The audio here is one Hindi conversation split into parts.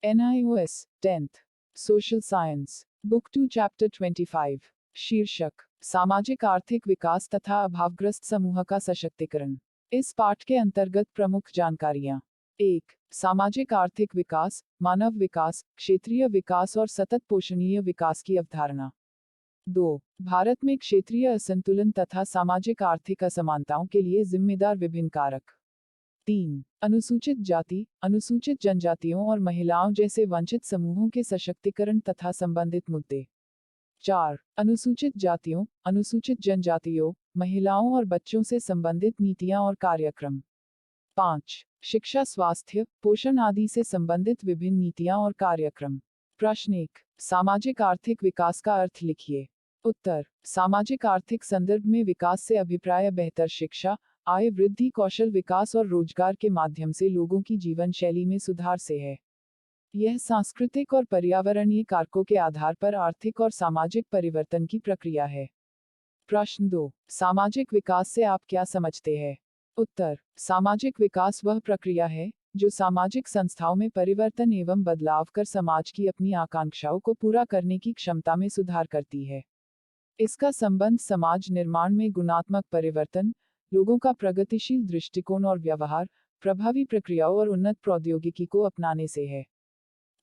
NIOS 10th social science book 2 chapter 25 शीर्षक सामाजिक आर्थिक विकास तथा अभावग्रस्त समूह का सशक्तिकरण। इस पाठ के अंतर्गत प्रमुख जानकारियां। 1. सामाजिक आर्थिक विकास, मानव विकास, क्षेत्रीय विकास और सतत पोषणीय विकास की अवधारणा। 2. भारत में क्षेत्रीय असंतुलन तथा सामाजिक आर्थिक असमानताओं के लिए जिम्मेदार विभिन्न कारक। 3. अनुसूचित जाति, अनुसूचित जनजातियों और महिलाओं जैसे वंचित समूहों के सशक्तिकरण तथा संबंधित मुद्दे। 4. अनुसूचित जातियों, अनुसूचित जनजातियों, महिलाओं और बच्चों से संबंधित नीतियां और कार्यक्रम। 5. शिक्षा, स्वास्थ्य, पोषण आदि से संबंधित विभिन्न नीतियां और कार्यक्रम। प्रश्न 1. सामाजिक आर्थिक विकास का अर्थ लिखिए। उत्तर। सामाजिक आर्थिक संदर्भ में विकास से अभिप्राय बेहतर शिक्षा, आय वृद्धि, कौशल विकास और रोजगार के माध्यम से लोगों की जीवन शैली में सुधार से है। यह सांस्कृतिक और पर्यावरणीय कारकों के आधार पर आर्थिक और सामाजिक परिवर्तन की प्रक्रिया है। प्रश्न 2. सामाजिक विकास से आप क्या समझते हैं? उत्तर। सामाजिक विकास वह प्रक्रिया है जो सामाजिक संस्थाओं में परिवर्तन एवं बदलाव कर समाज की अपनी आकांक्षाओं को पूरा करने की क्षमता में सुधार करती है। इसका संबंध समाज निर्माण में गुणात्मक परिवर्तन, लोगों का प्रगतिशील दृष्टिकोण और व्यवहार, प्रभावी प्रक्रियाओं और उन्नत प्रौद्योगिकी को अपनाने से है।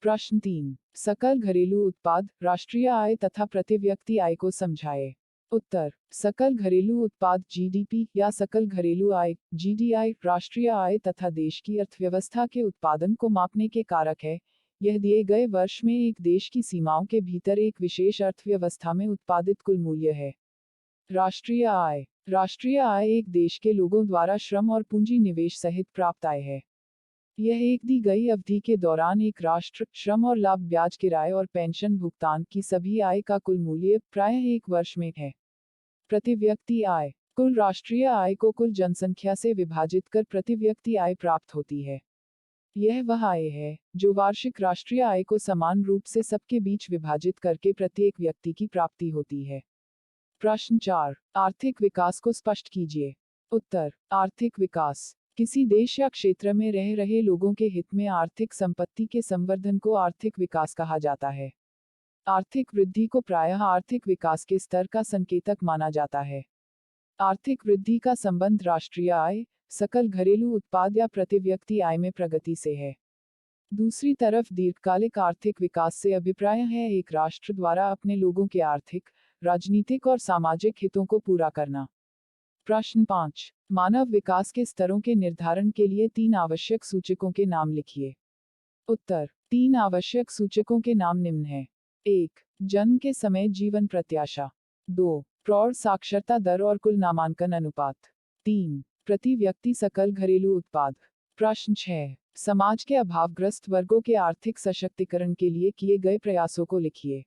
प्रश्न 3. सकल घरेलू उत्पाद, राष्ट्रीय आय तथा प्रति व्यक्ति आय को समझाएं। उत्तर। सकल घरेलू उत्पाद GDP या सकल घरेलू आय GDI राष्ट्रीय आय तथा देश की अर्थव्यवस्था के उत्पादन को मापने के कारक है। यह दिए गए वर्ष में एक देश की सीमाओं के भीतर एक विशेष अर्थव्यवस्था में उत्पादित कुल मूल्य है। राष्ट्रीय आय। राष्ट्रीय आय एक देश के लोगों द्वारा श्रम और पूंजी निवेश सहित प्राप्त आय है। यह एक दी गई अवधि के दौरान एक राष्ट्र श्रम और लाभ, ब्याज, किराए और पेंशन भुगतान की सभी आय का कुल मूल्य प्रायः एक वर्ष में है। प्रति व्यक्ति आय। कुल राष्ट्रीय आय को कुल जनसंख्या से विभाजित कर प्रति व्यक्ति आय प्राप्त होती है। यह वह आय है जो वार्षिक राष्ट्रीय आय को समान रूप से सबके बीच विभाजित करके प्रत्येक व्यक्ति की प्राप्ति होती है। प्रश्न 4. आर्थिक विकास को स्पष्ट कीजिए। उत्तर। आर्थिक विकास किसी देश या क्षेत्र में रह रहे लोगों के हित में आर्थिक संपत्ति के संवर्धन को आर्थिक विकास कहा जाता है। आर्थिक वृद्धि को प्रायः आर्थिक विकास के स्तर का संकेतक माना जाता है। आर्थिक वृद्धि का संबंध राष्ट्रीय आय, सकल घरेलू उत्पाद या प्रति व्यक्ति आय में प्रगति से है। दूसरी तरफ दीर्घकालिक आर्थिक विकास से अभिप्राय है एक राष्ट्र द्वारा अपने लोगों के आर्थिक, राजनीतिक और सामाजिक हितों को पूरा करना। प्रश्न 5. मानव विकास के स्तरों के निर्धारण के लिए 3 आवश्यक सूचकों के नाम लिखिए। उत्तर। 3 आवश्यक सूचकों के नाम निम्न हैं। 1. जन्म के समय जीवन प्रत्याशा। 2. प्रौढ़ साक्षरता दर और कुल नामांकन अनुपात। 3. प्रति व्यक्ति सकल घरेलू उत्पाद। प्रश्न 6. समाज के अभावग्रस्त वर्गों के आर्थिक सशक्तिकरण के लिए किए गए प्रयासों को लिखिए।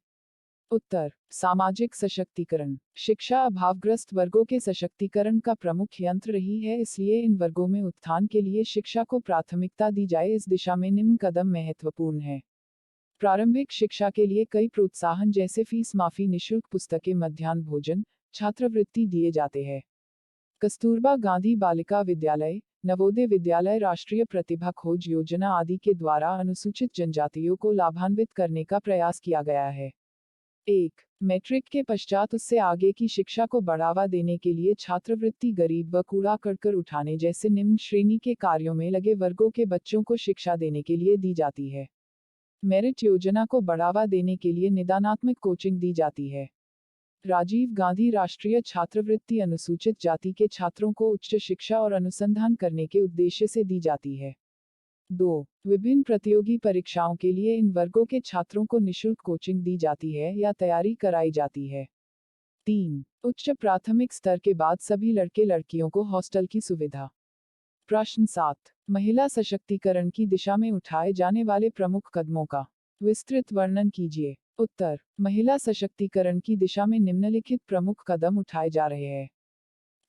उत्तर। सामाजिक सशक्तिकरण। शिक्षा अभावग्रस्त वर्गों के सशक्तिकरण का प्रमुख यंत्र रही है, इसलिए इन वर्गों में उत्थान के लिए शिक्षा को प्राथमिकता दी जाए। इस दिशा में निम्न कदम महत्वपूर्ण है। प्रारंभिक शिक्षा के लिए कई प्रोत्साहन जैसे फीस माफी, निःशुल्क पुस्तकें, मध्याह्न भोजन, छात्रवृत्ति दिए जाते हैं। कस्तूरबा गांधी बालिका विद्यालय, नवोदय विद्यालय, राष्ट्रीय प्रतिभा खोज योजना आदि के द्वारा अनुसूचित जनजातियों को लाभान्वित करने का प्रयास किया गया है। 1. मैट्रिक के पश्चात उससे आगे की शिक्षा को बढ़ावा देने के लिए छात्रवृत्ति, गरीब व कूड़ा करकट उठाने जैसे निम्न श्रेणी के कार्यों में लगे वर्गों के बच्चों को शिक्षा देने के लिए दी जाती है। मेरिट योजना को बढ़ावा देने के लिए निदानात्मक कोचिंग दी जाती है। राजीव गांधी राष्ट्रीय छात्रवृत्ति अनुसूचित जाति के छात्रों को उच्च शिक्षा और अनुसंधान करने के उद्देश्य से दी जाती है। 2. विभिन्न प्रतियोगी परीक्षाओं के लिए इन वर्गों के छात्रों को निःशुल्क कोचिंग दी जाती है या तैयारी कराई जाती है। 3. उच्च प्राथमिक स्तर के बाद सभी लड़के लड़कियों को हॉस्टल की सुविधा। प्रश्न 7. महिला सशक्तिकरण की दिशा में उठाए जाने वाले प्रमुख कदमों का विस्तृत वर्णन कीजिए। उत्तर। महिला सशक्तिकरण की दिशा में निम्नलिखित प्रमुख कदम उठाए जा रहे हैं।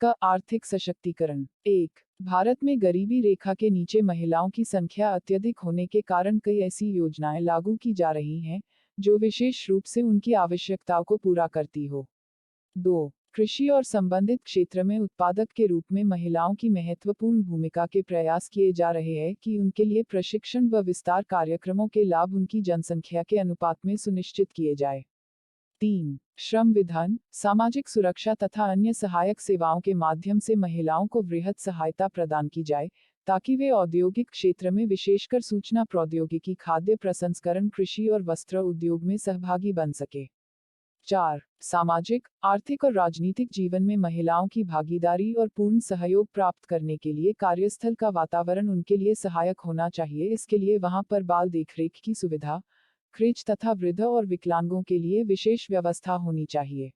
का आर्थिक सशक्तिकरण। 1. भारत में गरीबी रेखा के नीचे महिलाओं की संख्या अत्यधिक होने के कारण कई ऐसी योजनाएं लागू की जा रही हैं जो विशेष रूप से उनकी आवश्यकताओं को पूरा करती हो। 2. कृषि और संबंधित क्षेत्र में उत्पादक के रूप में महिलाओं की महत्वपूर्ण भूमिका के प्रयास किए जा रहे हैं कि उनके लिए प्रशिक्षण व विस्तार कार्यक्रमों के लाभ उनकी जनसंख्या के अनुपात में सुनिश्चित किए जाए। 3. श्रम विधान, सामाजिक सुरक्षा तथा अन्य सहायक सेवाओं के माध्यम से महिलाओं को वृहद सहायता प्रदान की जाए, ताकि वे औद्योगिक क्षेत्र में विशेषकर सूचना प्रौद्योगिकी, खाद्य प्रसंस्करण, कृषि और वस्त्र उद्योग में सहभागी बन सके। 4. सामाजिक, आर्थिक और राजनीतिक जीवन में महिलाओं की भागीदारी और पूर्ण सहयोग प्राप्त करने के लिए कार्यस्थल का वातावरण उनके लिए सहायक होना चाहिए। इसके लिए वहां पर बाल देखरेख की सुविधा, क्रेच तथा वृद्ध और विकलांगों के लिए विशेष व्यवस्था होनी चाहिए।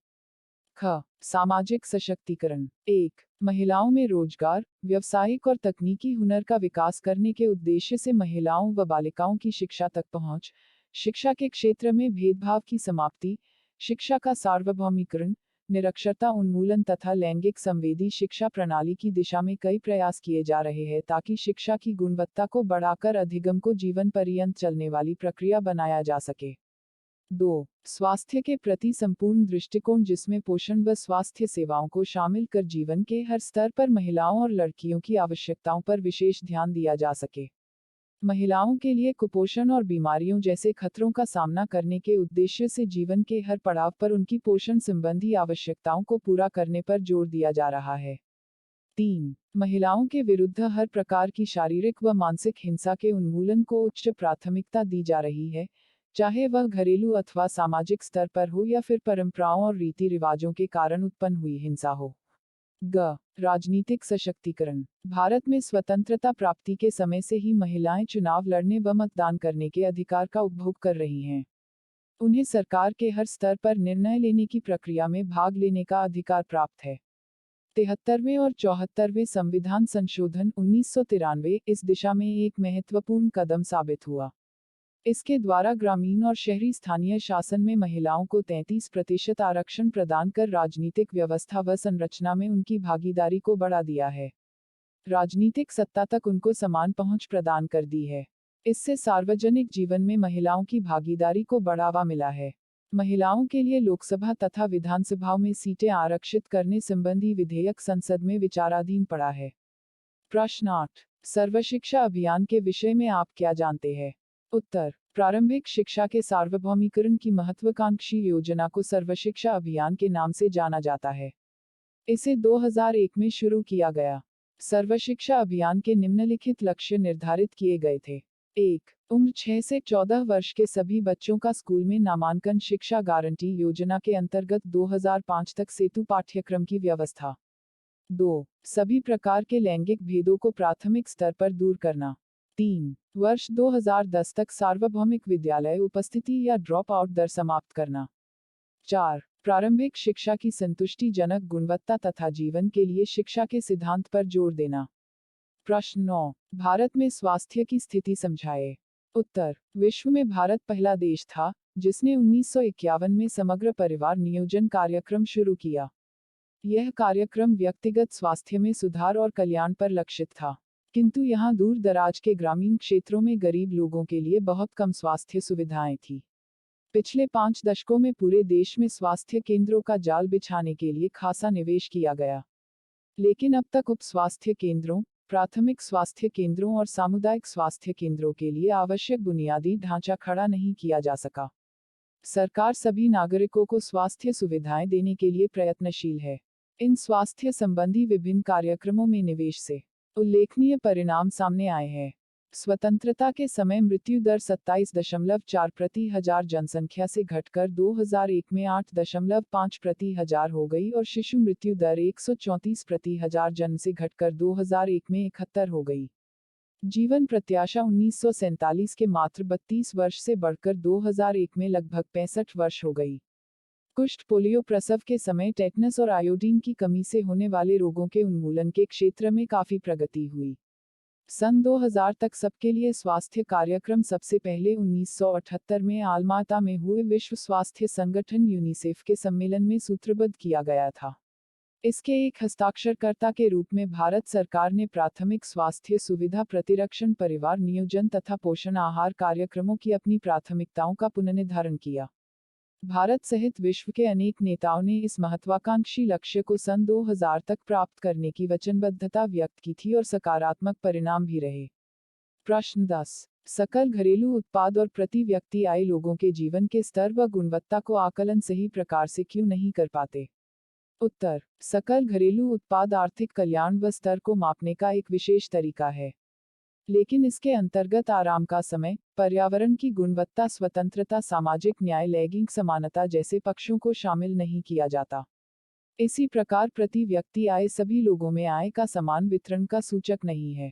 ख. सामाजिक सशक्तिकरण। 1. महिलाओं में रोजगार, व्यावसायिक और तकनीकी हुनर का विकास करने के उद्देश्य से महिलाओं व बालिकाओं की शिक्षा तक पहुंच, शिक्षा के क्षेत्र में भेदभाव की समाप्ति, शिक्षा का सार्वभौमिकरण, निरक्षरता उन्मूलन तथा लैंगिक संवेदी शिक्षा प्रणाली की दिशा में कई प्रयास किए जा रहे हैं, ताकि शिक्षा की गुणवत्ता को बढ़ाकर अधिगम को जीवन पर्यंत चलने वाली प्रक्रिया बनाया जा सके। 2. स्वास्थ्य के प्रति संपूर्ण दृष्टिकोण, जिसमें पोषण व स्वास्थ्य सेवाओं को शामिल कर जीवन के हर स्तर पर महिलाओं और लड़कियों की आवश्यकताओं पर विशेष ध्यान दिया जा सके। महिलाओं के लिए कुपोषण और बीमारियों जैसे खतरों का सामना करने के उद्देश्य से जीवन के हर पड़ाव पर उनकी पोषण संबंधी आवश्यकताओं को पूरा करने पर जोर दिया जा रहा है। 3. महिलाओं के विरुद्ध हर प्रकार की शारीरिक व मानसिक हिंसा के उन्मूलन को उच्च प्राथमिकता दी जा रही है, चाहे वह घरेलू अथवा सामाजिक स्तर पर हो या फिर परंपराओं और रीति रिवाजों के कारण उत्पन्न हुई हिंसा हो। ग. राजनीतिक सशक्तिकरण। भारत में स्वतंत्रता प्राप्ति के समय से ही महिलाएं चुनाव लड़ने व मतदान करने के अधिकार का उपभोग कर रही हैं। उन्हें सरकार के हर स्तर पर निर्णय लेने की प्रक्रिया में भाग लेने का अधिकार प्राप्त है। 73वें और 74वें संविधान संशोधन 1993 इस दिशा में एक महत्वपूर्ण कदम साबित हुआ। इसके द्वारा ग्रामीण और शहरी स्थानीय शासन में महिलाओं को 33% आरक्षण प्रदान कर राजनीतिक व्यवस्था व संरचना में उनकी भागीदारी को बढ़ा दिया है। राजनीतिक सत्ता तक उनको समान पहुंच प्रदान कर दी है। इससे सार्वजनिक जीवन में महिलाओं की भागीदारी को बढ़ावा मिला है। महिलाओं के लिए लोकसभा तथा विधानसभाओं में सीटें आरक्षित करने संबंधी विधेयक संसद में विचाराधीन पड़ा है। प्रश्न 8. सर्वशिक्षा अभियान के विषय में आप क्या जानते हैं? उत्तर. प्रारंभिक शिक्षा के सार्वभौमिकरण की महत्वाकांक्षी योजना को सर्वशिक्षा अभियान के नाम से जाना जाता है। इसे 2001 में शुरू किया गया। सर्वशिक्षा अभियान के निम्नलिखित लक्ष्य निर्धारित किए गए थे। 1. उम्र 6 से 14 वर्ष के सभी बच्चों का स्कूल में नामांकन। शिक्षा गारंटी योजना के अंतर्गत 2005 तक सेतु पाठ्यक्रम की व्यवस्था। 2. सभी प्रकार के लैंगिक भेदों को प्राथमिक स्तर पर दूर करना। 3. वर्ष 2010 तक सार्वभौमिक विद्यालय उपस्थिति या ड्रॉप आउट दर समाप्त करना। 4. प्रारंभिक शिक्षा की संतुष्टिजनक गुणवत्ता तथा जीवन के लिए शिक्षा के सिद्धांत पर जोर देना। प्रश्न 9. भारत में स्वास्थ्य की स्थिति समझाएं। उत्तर. विश्व में भारत पहला देश था जिसने 1951 में समग्र परिवार नियोजन कार्यक्रम शुरू किया। यह कार्यक्रम व्यक्तिगत स्वास्थ्य में सुधार और कल्याण पर लक्षित था, किंतु यहाँ दूर दराज के ग्रामीण क्षेत्रों में गरीब लोगों के लिए बहुत कम स्वास्थ्य सुविधाएं थी। पिछले 5 दशकों में पूरे देश में स्वास्थ्य केंद्रों का जाल बिछाने के लिए खासा निवेश किया गया, लेकिन अब तक उप स्वास्थ्य केंद्रों, प्राथमिक स्वास्थ्य केंद्रों और सामुदायिक स्वास्थ्य केंद्रों के लिए आवश्यक बुनियादी ढांचा खड़ा नहीं किया जा सका। सरकार सभी नागरिकों को स्वास्थ्य सुविधाएं देने के लिए प्रयत्नशील है। इन स्वास्थ्य संबंधी विभिन्न कार्यक्रमों में निवेश से उल्लेखनीय परिणाम सामने आए हैं। स्वतंत्रता के समय मृत्यु दर 27.4 प्रति हजार जनसंख्या से घटकर 2001 में 8.5 प्रति हजार हो गई और शिशु मृत्यु दर 134 प्रति हजार जन्म से घटकर 2001 में 71 हो गई। जीवन प्रत्याशा 1947 के मात्र 32 वर्ष से बढ़कर 2001 में लगभग 65 वर्ष हो गई। कुष्ठ, पोलियो, प्रसव के समय टेटनस और आयोडीन की कमी से होने वाले रोगों के उन्मूलन के क्षेत्र में काफी प्रगति हुई। सन 2000 तक सबके लिए स्वास्थ्य कार्यक्रम सबसे पहले 1978 में आलमाता में हुए विश्व स्वास्थ्य संगठन यूनिसेफ के सम्मेलन में सूत्रबद्ध किया गया था। इसके एक हस्ताक्षरकर्ता के रूप में भारत सरकार ने प्राथमिक स्वास्थ्य सुविधा, प्रतिरक्षण, परिवार नियोजन तथा पोषण आहार कार्यक्रमों की अपनी प्राथमिकताओं का पुनर्निर्धारण किया। भारत सहित विश्व के अनेक नेताओं ने इस महत्वाकांक्षी लक्ष्य को सन 2000 तक प्राप्त करने की वचनबद्धता व्यक्त की थी और सकारात्मक परिणाम भी रहे। प्रश्न 10। सकल घरेलू उत्पाद और प्रति व्यक्ति आय लोगों के जीवन के स्तर व गुणवत्ता को आकलन सही प्रकार से क्यों नहीं कर पाते? उत्तर। सकल घरेलू उत्पाद आर्थिक कल्याण व स्तर को मापने का एक विशेष तरीका है, लेकिन इसके अंतर्गत आराम का समय, पर्यावरण की गुणवत्ता, स्वतंत्रता, सामाजिक न्याय, लैंगिक समानता जैसे पक्षों को शामिल नहीं किया जाता। इसी प्रकार प्रति व्यक्ति आय सभी लोगों में आय का समान वितरण का सूचक नहीं है।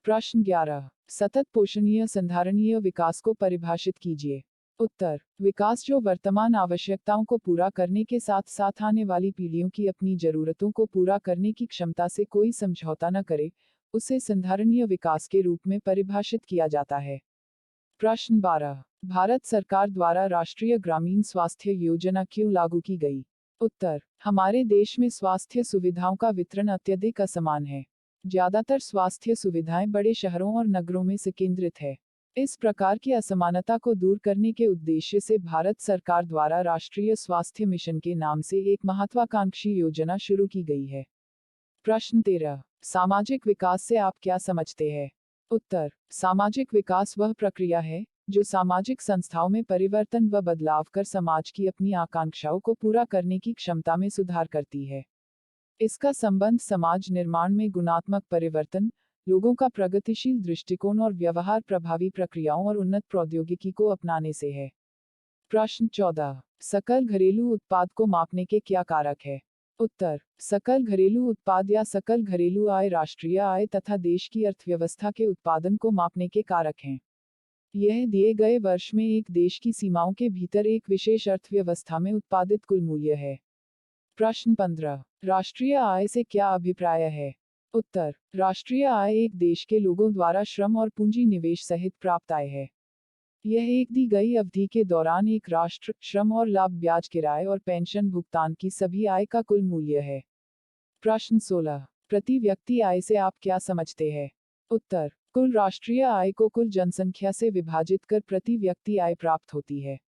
प्रश्न 11। सतत पोषणीय संधारणीय विकास को परिभाषित कीजिए। उत्तर। विकास जो वर्तमान आवश्यकताओं को पूरा करने के साथ साथ आने वाली पीढ़ियों की अपनी जरूरतों को पूरा करने की क्षमता से कोई समझौता न करे, उसे संधारणीय विकास के रूप में परिभाषित किया जाता है। प्रश्न 12। भारत सरकार द्वारा राष्ट्रीय ग्रामीण स्वास्थ्य योजना क्यों लागू की गई? उत्तर। हमारे देश में स्वास्थ्य सुविधाओं का वितरण अत्यधिक असमान है। ज्यादातर स्वास्थ्य सुविधाएं बड़े शहरों और नगरों में केंद्रित है। इस प्रकार की असमानता को दूर करने के उद्देश्य से भारत सरकार द्वारा राष्ट्रीय स्वास्थ्य मिशन के नाम से एक महत्वाकांक्षी योजना शुरू की गई है। प्रश्न 13। सामाजिक विकास से आप क्या समझते हैं? उत्तर। सामाजिक विकास वह प्रक्रिया है जो सामाजिक संस्थाओं में परिवर्तन व बदलाव कर समाज की अपनी आकांक्षाओं को पूरा करने की क्षमता में सुधार करती है। इसका संबंध समाज निर्माण में गुणात्मक परिवर्तन, लोगों का प्रगतिशील दृष्टिकोण और व्यवहार प्रभावी प्रक्रियाओं और उन्नत प्रौद्योगिकी को अपनाने से है। प्रश्न 14। सकल घरेलू उत्पाद को मापने के क्या कारक है? उत्तर। सकल घरेलू उत्पाद या सकल घरेलू आय राष्ट्रीय आय तथा देश की अर्थव्यवस्था के उत्पादन को मापने के कारक हैं। यह दिए गए वर्ष में एक देश की सीमाओं के भीतर एक विशेष अर्थव्यवस्था में उत्पादित कुल मूल्य है। प्रश्न 15। राष्ट्रीय आय से क्या अभिप्राय है? उत्तर। राष्ट्रीय आय एक देश के लोगों द्वारा श्रम और पूंजी निवेश सहित प्राप्त आय है। यह एक दी गई अवधि के दौरान एक राष्ट्र श्रम और लाभ, ब्याज, किराए और पेंशन भुगतान की सभी आय का कुल मूल्य है। प्रश्न 16। प्रति व्यक्ति आय से आप क्या समझते हैं? उत्तर। कुल राष्ट्रीय आय को कुल जनसंख्या से विभाजित कर प्रति व्यक्ति आय प्राप्त होती है।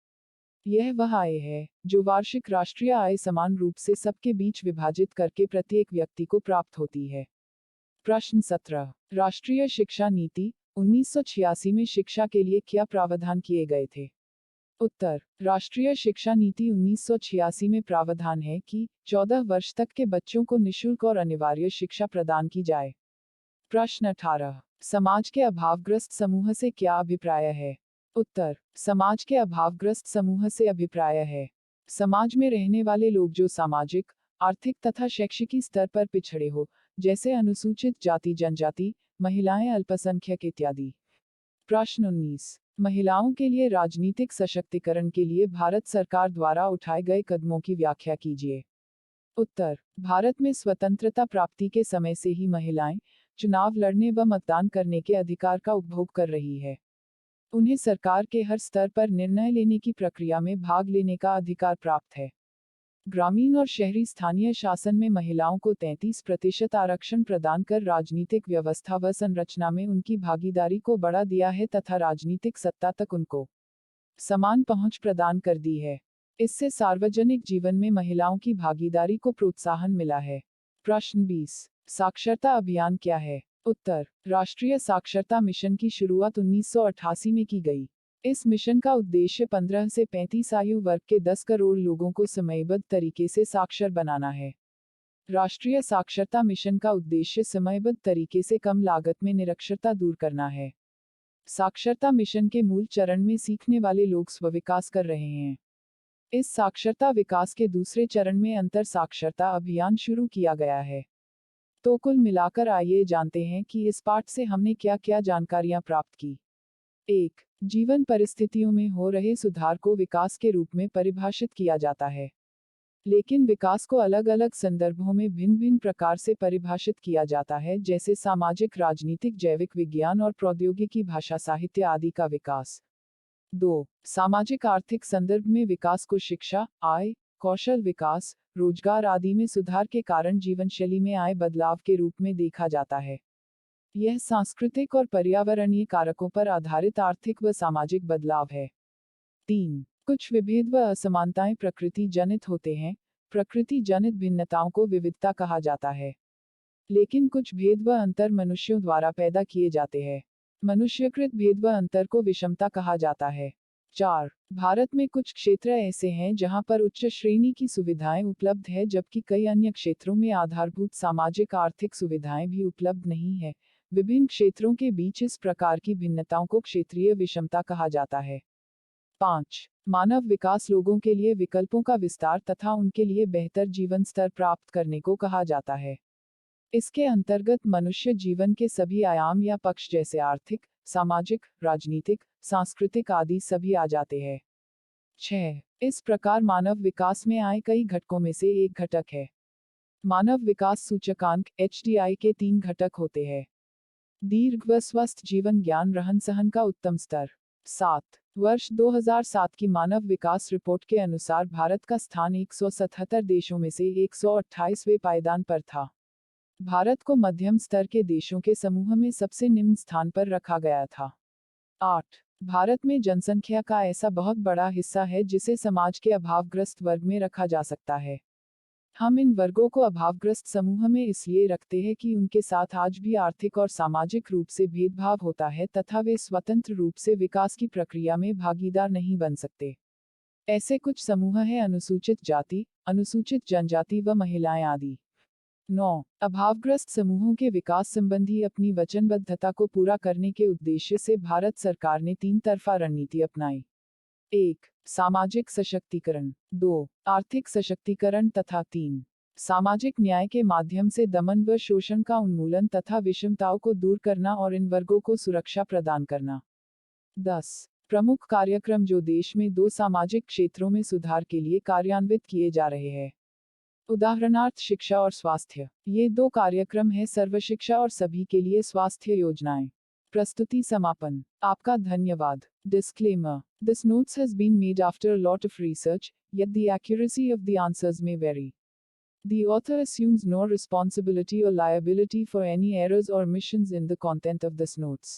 यह वह आय है जो वार्षिक राष्ट्रीय आय समान रूप से सबके बीच विभाजित करके प्रत्येक व्यक्ति को प्राप्त होती है। प्रश्न 17। राष्ट्रीय शिक्षा नीति 1986 में शिक्षा के लिए क्या प्रावधान किए गए थे? उत्तर। राष्ट्रीय शिक्षा नीति 1986 में प्रावधान है कि 14 वर्ष तक के बच्चों को निःशुल्क और अनिवार्य शिक्षा प्रदान की जाए। प्रश्न 18। समाज के अभावग्रस्त समूह से क्या अभिप्राय है? उत्तर। समाज के अभावग्रस्त समूह से अभिप्राय है समाज में रहने वाले लोग जो सामाजिक, आर्थिक तथा शैक्षिकी स्तर पर पिछड़े हो, जैसे अनुसूचित जाति, जनजाति, महिलाएं, अल्पसंख्यक इत्यादि। प्रश्न 19। महिलाओं के लिए राजनीतिक सशक्तिकरण के लिए भारत सरकार द्वारा उठाए गए कदमों की व्याख्या कीजिए। उत्तर। भारत में स्वतंत्रता प्राप्ति के समय से ही महिलाएं चुनाव लड़ने व मतदान करने के अधिकार का उपभोग कर रही है। उन्हें सरकार के हर स्तर पर निर्णय लेने की प्रक्रिया में भाग लेने का अधिकार प्राप्त है। ग्रामीण और शहरी स्थानीय शासन में महिलाओं को 33% आरक्षण प्रदान कर राजनीतिक व्यवस्था व संरचना में उनकी भागीदारी को बढ़ा दिया है तथा राजनीतिक सत्ता तक उनको समान पहुंच प्रदान कर दी है। इससे सार्वजनिक जीवन में महिलाओं की भागीदारी को प्रोत्साहन मिला है। प्रश्न 20। साक्षरता अभियान क्या है? उत्तर। राष्ट्रीय साक्षरता मिशन की शुरुआत 1988 में की गई। इस मिशन का उद्देश्य 15 से 35 आयु वर्ग के 10 करोड़ लोगों को समयबद्ध तरीके से साक्षर बनाना है। राष्ट्रीय साक्षरता मिशन का उद्देश्य समयबद्ध तरीके से कम लागत में निरक्षरता दूर करना है। साक्षरता मिशन के मूल चरण में सीखने वाले लोग स्वविकास कर रहे हैं। इस साक्षरता विकास के दूसरे चरण में अंतर साक्षरता अभियान शुरू किया गया है। तो कुल मिलाकर आइए जानते हैं कि इस पाठ से हमने क्या क्या जानकारियां प्राप्त की। 1. जीवन परिस्थितियों में हो रहे सुधार को विकास के रूप में परिभाषित किया जाता है, लेकिन विकास को अलग अलग संदर्भों में भिन्न भिन्न प्रकार से परिभाषित किया जाता है, जैसे सामाजिक, राजनीतिक, जैविक विज्ञान और प्रौद्योगिकी, भाषा, साहित्य आदि का विकास। 2. सामाजिक आर्थिक संदर्भ में विकास को शिक्षा, आय, कौशल विकास, रोजगार आदि में सुधार के कारण जीवनशैली में आए बदलाव के रूप में देखा जाता है। यह सांस्कृतिक और पर्यावरणीय कारकों पर आधारित आर्थिक व सामाजिक बदलाव है। 3. कुछ विभेद व असमानताएं प्रकृति जनित होते हैं। प्रकृति जनित भिन्नताओं को विविधता कहा जाता है। लेकिन कुछ भेद व अंतर मनुष्यों द्वारा पैदा किए जाते हैं। मनुष्यकृत भेद व अंतर को विषमता कहा जाता है। 4. भारत में कुछ क्षेत्र ऐसे हैं जहां पर उच्च श्रेणी की सुविधाएं उपलब्ध है, जबकि कई अन्य क्षेत्रों में आधारभूत सामाजिक आर्थिक सुविधाएं भी उपलब्ध नहीं है। विभिन्न क्षेत्रों के बीच इस प्रकार की भिन्नताओं को क्षेत्रीय विषमता कहा जाता है। 5. मानव विकास लोगों के लिए विकल्पों का विस्तार तथा उनके लिए बेहतर जीवन स्तर प्राप्त करने को कहा जाता है। इसके अंतर्गत मनुष्य जीवन के सभी आयाम या पक्ष जैसे आर्थिक, सामाजिक, राजनीतिक, सांस्कृतिक आदि सभी आ जाते हैं। 6. इस प्रकार मानव विकास में आए कई घटकों में से एक घटक है मानव विकास सूचकांक HDI के 3 घटक होते हैं। दीर्घ व स्वस्थ जीवन, ज्ञान, रहन सहन का उत्तम स्तर। 7. वर्ष 2007 की मानव विकास रिपोर्ट के अनुसार भारत का स्थान 177 देशों में से 128वें पायदान पर था। भारत को मध्यम स्तर के देशों के समूह में सबसे निम्न स्थान पर रखा गया था। 8. भारत में जनसंख्या का ऐसा बहुत बड़ा हिस्सा है जिसे समाज के अभावग्रस्त वर्ग में रखा जा सकता है। हम इन वर्गों को अभावग्रस्त समूह में इसलिए रखते हैं कि उनके साथ आज भी आर्थिक और सामाजिक रूप से भेदभाव होता है तथा वे स्वतंत्र रूप से विकास की प्रक्रिया में भागीदार नहीं बन सकते। ऐसे कुछ समूह हैं अनुसूचित जाति, अनुसूचित जनजाति व महिलाएं आदि। 9. अभावग्रस्त समूहों के विकास संबंधी अपनी वचनबद्धता को पूरा करने के उद्देश्य से भारत सरकार ने 3 तरफा रणनीति अपनाई। 1. सामाजिक सशक्तिकरण, 2. आर्थिक सशक्तिकरण तथा 3. सामाजिक न्याय के माध्यम से दमन व शोषण का उन्मूलन तथा विषमताओं को दूर करना और इन वर्गों को सुरक्षा प्रदान करना। 10. प्रमुख कार्यक्रम जो देश में 2 सामाजिक क्षेत्रों में सुधार के लिए कार्यान्वित किए जा रहे हैं। उदाहरणार्थ शिक्षा और स्वास्थ्य। ये 2 कार्यक्रम हैं सर्वशिक्षा और सभी के लिए स्वास्थ्य योजनाएं। प्रस्तुति समापन। आपका धन्यवाद। Disclaimer. This notes has been made after a lot of research, yet the accuracy of the answers may vary. The author assumes no responsibility or liability for any errors or omissions in the content of this notes.